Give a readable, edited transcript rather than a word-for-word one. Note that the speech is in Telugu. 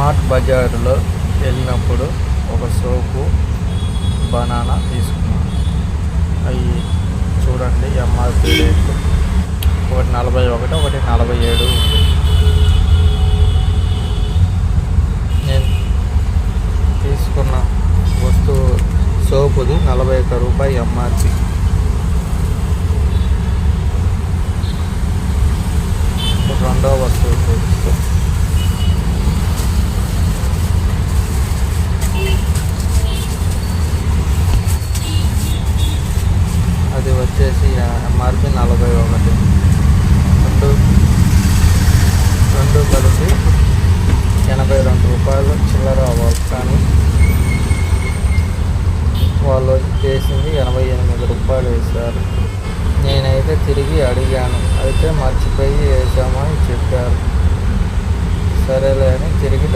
స్మార్ట్ బజారులో వెళ్ళినప్పుడు ఒక సోపు బనానా తీసుకున్నాను. అవి చూడండి ఎంఆర్పి రేట్లు, ఒకటి 41, ఒకటి 47 ఉంది. నేను తీసుకున్న వస్తువు సోపుది 41 రూపాయి ఎంఆర్పి. రెండో వస్తువు చూపిస్తాం. అది వచ్చేసి ఎంఆర్పి 41. రెండు కలిసి 82 రూపాయలు చిల్లర అవ్వాలి, కానీ వాళ్ళు చేసింది 88 రూపాయలు వేశారు. నేనైతే తిరిగి అడిగాను, అయితే మర్చిపోయి వేసామని చెప్పారు. సరేలే అని తిరిగి